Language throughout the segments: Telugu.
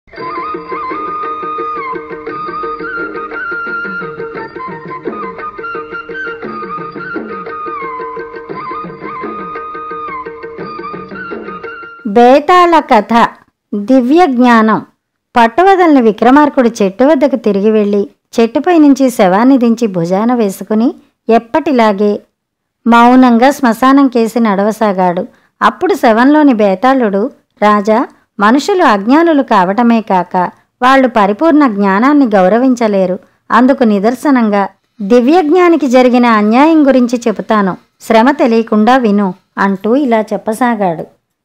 బేతాళ కథ. దివ్య జ్ఞానం. పట్టువదలని విక్రమార్కుడు చెట్టు వద్దకు తిరిగి వెళ్ళి చెట్టుపై నుంచి శవాన్ని దించి భుజాన వేసుకుని ఎప్పటిలాగే మౌనంగా శ్మశానం కేసి నడవసాగాడు. అప్పుడు శవంలోని బేతాళుడు, రాజా, మనుషులు అజ్ఞానులు కావటమే కాక వాళ్ళు పరిపూర్ణ జ్ఞానాన్ని గౌరవించలేరు. అందుకు నిదర్శనంగా దివ్యజ్ఞానికి జరిగిన అన్యాయం గురించి చెబుతాను, శ్రమ తెలియకుండా విను అంటూ ఇలా చెప్పసాగాడు.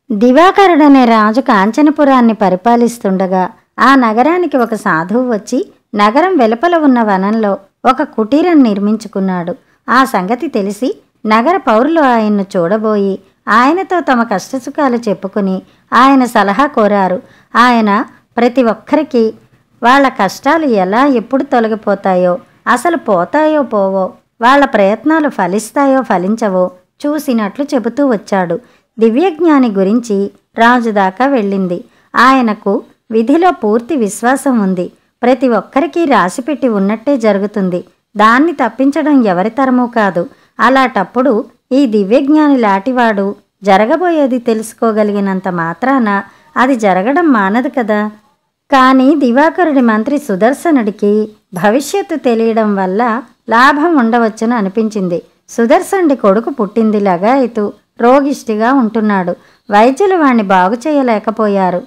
దివాకరుడనే రాజు కాంచనపురాన్ని పరిపాలిస్తుండగా ఆ నగరానికి ఒక సాధువు వచ్చి నగరం వెలుపల ఉన్న వనంలో ఒక కుటీరం నిర్మించుకున్నాడు. ఆ సంగతి తెలిసి నగర పౌరులు ఆయన్ను చూడబోయి ఆయనతో తమ కష్టసుఖాలు చెప్పుకుని ఆయన సలహా కోరారు. ఆయన ప్రతి ఒక్కరికి వాళ్ళ కష్టాలు ఎలా ఎప్పుడు తొలగిపోతాయో, అసలు పోతాయో పోవో, వాళ్ళ ప్రయత్నాలు ఫలిస్తాయో ఫలించవో చూసినట్లు చెబుతూ వచ్చాడు. దివ్యజ్ఞాని గురించి రాజు దాకా వెళ్ళింది. ఆయనకు విధిలో పూర్తి విశ్వాసం ఉంది. ప్రతి ఒక్కరికి రాసిపెట్టి ఉన్నట్టే జరుగుతుంది. దాన్ని తప్పించడం ఎవరి తరమూ కాదు. అలాంటప్పుడు ఈ దివ్యజ్ఞాని లాంటివాడు జరగబోయేది తెలుసుకోగలిగినంత మాత్రాన అది జరగడం మానదు కదా. కానీ దివాకరుడి మంత్రి సుదర్శనుడికి భవిష్యత్తు తెలియడం వల్ల లాభం ఉండవచ్చును అనిపించింది. సుదర్శనుడి కొడుకు పుట్టింది లగాయతు రోగిష్టిగా ఉంటున్నాడు. వైద్యులు వాణ్ణి బాగు చేయలేకపోయారు.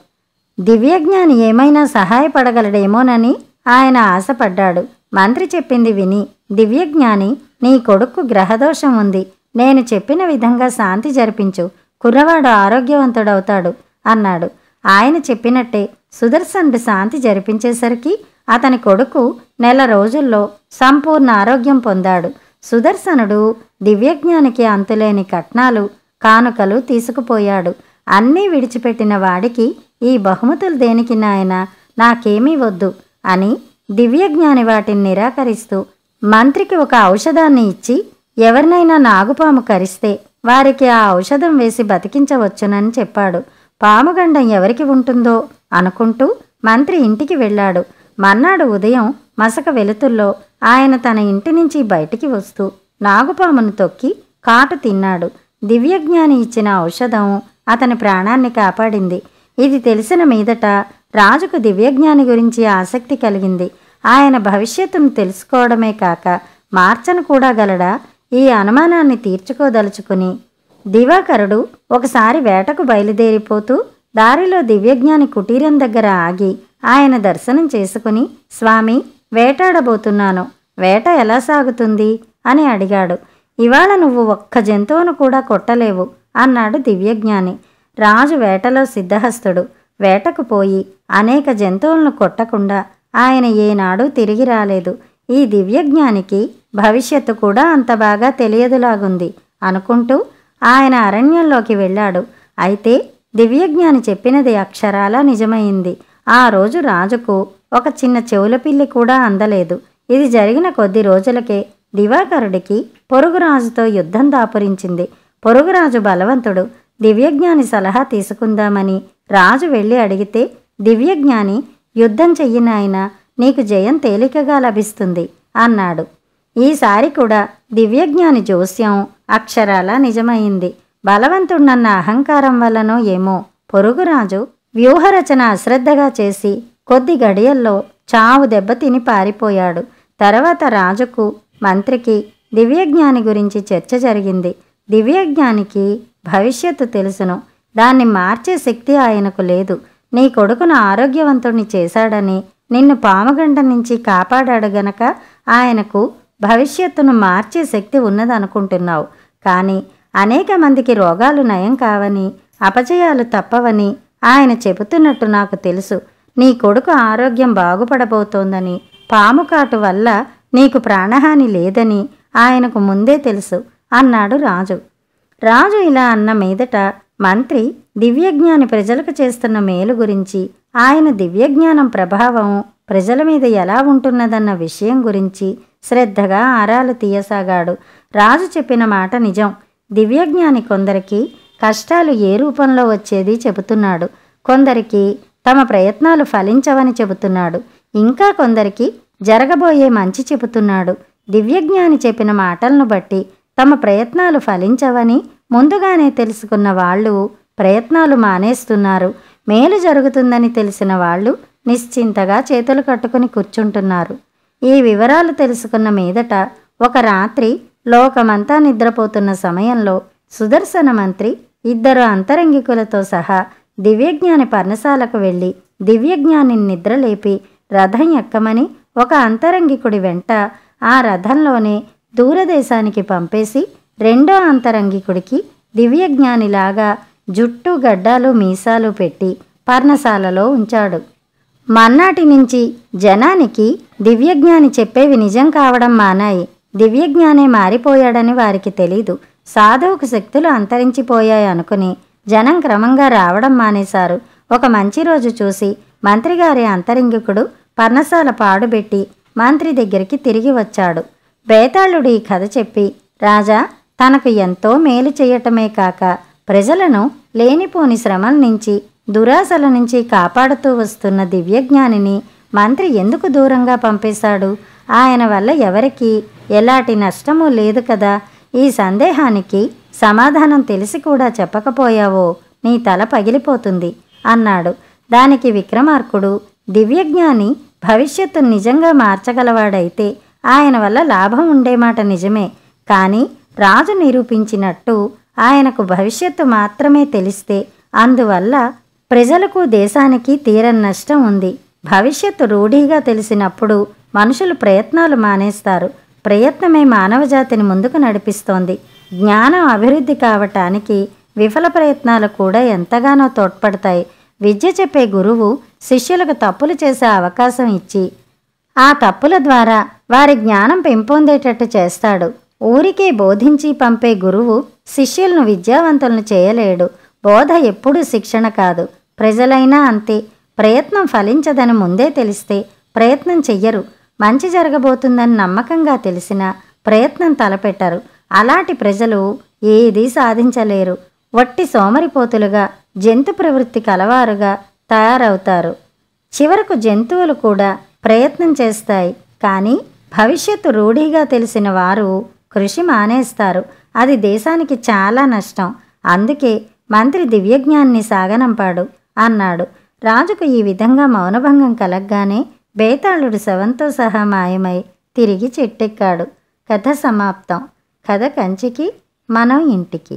దివ్యజ్ఞాని ఏమైనా సహాయపడగలడేమోనని ఆయన ఆశపడ్డాడు. మంత్రి చెప్పింది విని, దివ్యజ్ఞాని, నీ కొడుకు గ్రహదోషం ఉంది. నేను చెప్పిన విధంగా శాంతి జరిపించు, కుర్రవాడు ఆరోగ్యవంతుడవుతాడు అన్నాడు. ఆయన చెప్పినట్టే సుదర్శనుడు శాంతి జరిపించేసరికి అతని కొడుకు నెల రోజుల్లో సంపూర్ణ ఆరోగ్యం పొందాడు. సుదర్శనుడు దివ్యజ్ఞానికి అంతులేని కట్నాలు కానుకలు తీసుకుపోయాడు. అన్నీ విడిచిపెట్టిన వాడికి ఈ బహుమతులు దేనికి నాయనా, నాకేమీ వద్దు అని దివ్యజ్ఞాని వాటిని నిరాకరిస్తూ మంత్రికి ఒక ఔషధాన్ని ఇచ్చి ఎవరినైనా నాగుపాము కరిస్తే వారికి ఆ ఔషధం వేసి బతికించవచ్చునని చెప్పాడు. పాముగండం ఎవరికి ఉంటుందో అనుకుంటూ మంత్రి ఇంటికి వెళ్ళాడు. మర్నాడు ఉదయం మసక వెలుతుల్లో ఆయన తన ఇంటి నుంచి బయటికి వస్తూ నాగుపామును తొక్కి కాటు తిన్నాడు. దివ్యజ్ఞాని ఇచ్చిన ఔషధం అతని ప్రాణాన్ని కాపాడింది. ఇది తెలిసిన మీదట రాజుకు దివ్యజ్ఞాని గురించి ఆసక్తి కలిగింది. ఆయన భవిష్యత్తును తెలుసుకోవడమే కాక మార్చను కూడా గలడా, ఈ అనుమానాన్ని తీర్చుకోదలుచుకుని దివాకరుడు ఒకసారి వేటకు బయలుదేరిపోతూ దారిలో దివ్యజ్ఞాని కుటీరం దగ్గర ఆగి ఆయన దర్శనం చేసుకుని, స్వామి, వేటాడబోతున్నాను, వేట ఎలా సాగుతుంది అని అడిగాడు. ఇవాళ నువ్వు ఒక్క జంతువును కూడా కొట్టలేవు అన్నాడు దివ్యజ్ఞాని. రాజు వేటలో సిద్ధహస్తుడు. వేటకు పోయి అనేక జంతువులను కొట్టకుండా ఆయన ఏనాడూ తిరిగి రాలేదు. ఈ దివ్యజ్ఞానికి భవిష్యత్తు కూడా అంత బాగా తెలియదులాగుంది అనుకుంటూ ఆయన అరణ్యంలోకి వెళ్ళాడు. అయితే దివ్యజ్ఞాని చెప్పినది అక్షరాలా నిజమైంది. ఆ రోజు రాజుకు ఒక చిన్న చెవులపిల్లి కూడా అందలేదు. ఇది జరిగిన కొద్ది రోజులకే దివాకరుడికి పొరుగురాజుతో యుద్ధం దాపురించింది. పొరుగురాజు బలవంతుడు. దివ్యజ్ఞాని సలహా తీసుకుందామని రాజు వెళ్ళి అడిగితే దివ్యజ్ఞాని, యుద్ధం చెయ్యినాయన, నీకు జయం తేలికగా లభిస్తుంది అన్నాడు. ఈసారి కూడా దివ్యజ్ఞాని జోస్యం అక్షరాలా నిజమైంది. బలవంతుడన్న అహంకారం వల్లనో ఏమో పొరుగురాజు వ్యూహరచన అశ్రద్ధగా చేసి కొద్ది గడియల్లో చావు దెబ్బతిని పారిపోయాడు. తర్వాత రాజుకు మంత్రికి దివ్యజ్ఞాని గురించి చర్చ జరిగింది. దివ్యజ్ఞానికి భవిష్యత్తు తెలుసును, దాన్ని మార్చే శక్తి ఆయనకు లేదు. నీ కొడుకును ఆరోగ్యవంతుణ్ణి చేశాడని నిన్ను పాముగంట నుంచి కాపాడాడు గనక ఆయనకు భవిష్యత్తును మార్చే శక్తి ఉన్నదనుకుంటున్నావు. కానీ అనేక మందికి రోగాలు నయం కావని, అపజయాలు తప్పవని ఆయన చెబుతున్నట్టు నాకు తెలుసు. నీ కొడుకు ఆరోగ్యం బాగుపడబోతోందని, పాముకాటు వల్ల నీకు ప్రాణహాని లేదని ఆయనకు ముందే తెలుసు అన్నాడు రాజు. రాజు ఇలా అన్న మీదట మంత్రి దివ్యజ్ఞాని ప్రజలకు చేస్తున్న మేలు గురించి, ఆయన దివ్యజ్ఞానం ప్రభావం ప్రజల మీద ఎలా ఉంటున్నదన్న విషయం గురించి శ్రద్ధగా ఆరాలు తీయసాగాడు. రాజు చెప్పిన మాట నిజం. దివ్యజ్ఞాని కొందరికి కష్టాలు ఏ రూపంలో వచ్చేది చెబుతున్నాడు, కొందరికి తమ ప్రయత్నాలు ఫలించవని చెబుతున్నాడు. ఇంకా కొందరికి జరగబోయే మంచి చెబుతున్నాడు. దివ్యజ్ఞాని చెప్పిన మాటలను బట్టి తమ ప్రయత్నాలు ఫలించవని ముందుగానే తెలుసుకున్న వాళ్ళు ప్రయత్నాలు మానేస్తున్నారు. మేలు జరుగుతుందని తెలిసిన వాళ్ళు నిశ్చింతగా చేతులు కట్టుకుని కూర్చుంటున్నారు. ఈ వివరాలు తెలుసుకున్న మీదట ఒక రాత్రి లోకమంతా నిద్రపోతున్న సమయంలో సుదర్శన మంత్రి 2 అంతరంగికులతో సహా దివ్యజ్ఞాని పర్ణశాలకు వెళ్ళి దివ్యజ్ఞాని నిద్రలేపి రథం ఎక్కమని ఒక అంతరంగికుడి వెంట ఆ రథంలోనే దూరదేశానికి పంపేసి 2వ అంతరంగికుడికి దివ్యజ్ఞానిలాగా జుట్టు గడ్డాలు మీసాలు పెట్టి పర్ణశాలలో ఉంచాడు. మన్నాటి నుంచి జనానికి దివ్యజ్ఞాని చెప్పేవి నిజం కావడం మానాయి. దివ్యజ్ఞానే మారిపోయాడని వారికి తెలీదు. సాధువుకు శక్తులు అంతరించిపోయాయి అనుకుని జనం క్రమంగా రావడం మానేశారు. ఒక మంచి రోజు చూసి మంత్రిగారి అంతరంగికుడు పర్ణశాల పాడుబెట్టి మంత్రి దగ్గరికి తిరిగి వచ్చాడు. బేతాళుడు ఈ కథ చెప్పి, రాజా, తనకు ఎంతో మేలు చేయటమే కాక ప్రజలను లేనిపోని శ్రమల నుంచి దురాశల నుంచి కాపాడుతూ వస్తున్న దివ్యజ్ఞానిని మంత్రి ఎందుకు దూరంగా పంపేశాడు? ఆయన వల్ల ఎవరికీ ఎలాంటి నష్టమూ లేదు కదా. ఈ సందేహానికి సమాధానం తెలిసి కూడా చెప్పకపోయావో నీ తల పగిలిపోతుంది అన్నాడు. దానికి విక్రమార్కుడు, దివ్యజ్ఞాని భవిష్యత్తు నిజంగా మార్చగలవాడైతే ఆయన వల్ల లాభం ఉండేమాట నిజమే. కానీ రాజు నిరూపించినట్టు ఆయనకు భవిష్యత్తు మాత్రమే తెలిస్తే అందువల్ల ప్రజలకు దేశానికి తీరని నష్టం ఉంది. భవిష్యత్తు రూఢీగా తెలిసినప్పుడు మనుషులు ప్రయత్నాలు మానేస్తారు. ప్రయత్నమే మానవజాతిని ముందుకు నడిపిస్తోంది. జ్ఞానం అభివృద్ధి కావటానికి విఫల ప్రయత్నాలు కూడా ఎంతగానో తోడ్పడతాయి. విద్య చెప్పే గురువు శిష్యులకు తప్పులు చేసే అవకాశం ఇచ్చి ఆ తప్పుల ద్వారా వారి జ్ఞానం పెంపొందేటట్టు చేస్తాడు. ఊరికే బోధించి పంపే గురువు శిష్యులను విద్యావంతులను చేయలేడు. బోధ ఎప్పుడూ శిక్షణ కాదు. ప్రజలైనా అంతే. ప్రయత్నం ఫలించదని ముందే తెలిస్తే ప్రయత్నం చెయ్యరు. మంచి జరగబోతుందని నమ్మకంగా తెలిసినా ప్రయత్నం తలపెట్టరు. అలాంటి ప్రజలు ఏదీ సాధించలేరు. వట్టి సోమరిపోతులుగా, జంతు ప్రవృత్తి కలవారుగా తయారవుతారు. చివరకు జంతువులు కూడా ప్రయత్నం చేస్తాయి. కానీ భవిష్యత్తు రూఢీగా తెలిసిన వారు కృషి మానేస్తారు. అది దేశానికి చాలా నష్టం. అందుకే మంత్రి దివ్యజ్ఞాన్ని సాగనంపాడు అన్నాడు. రాజుకు ఈ విధంగా మౌనభంగం కలగ్గానే బేతాళుడు శవంతో సహా మాయమై తిరిగి చెట్టెక్కాడు. కథ సమాప్తం. కథ కంచికి, మనం ఇంటికి.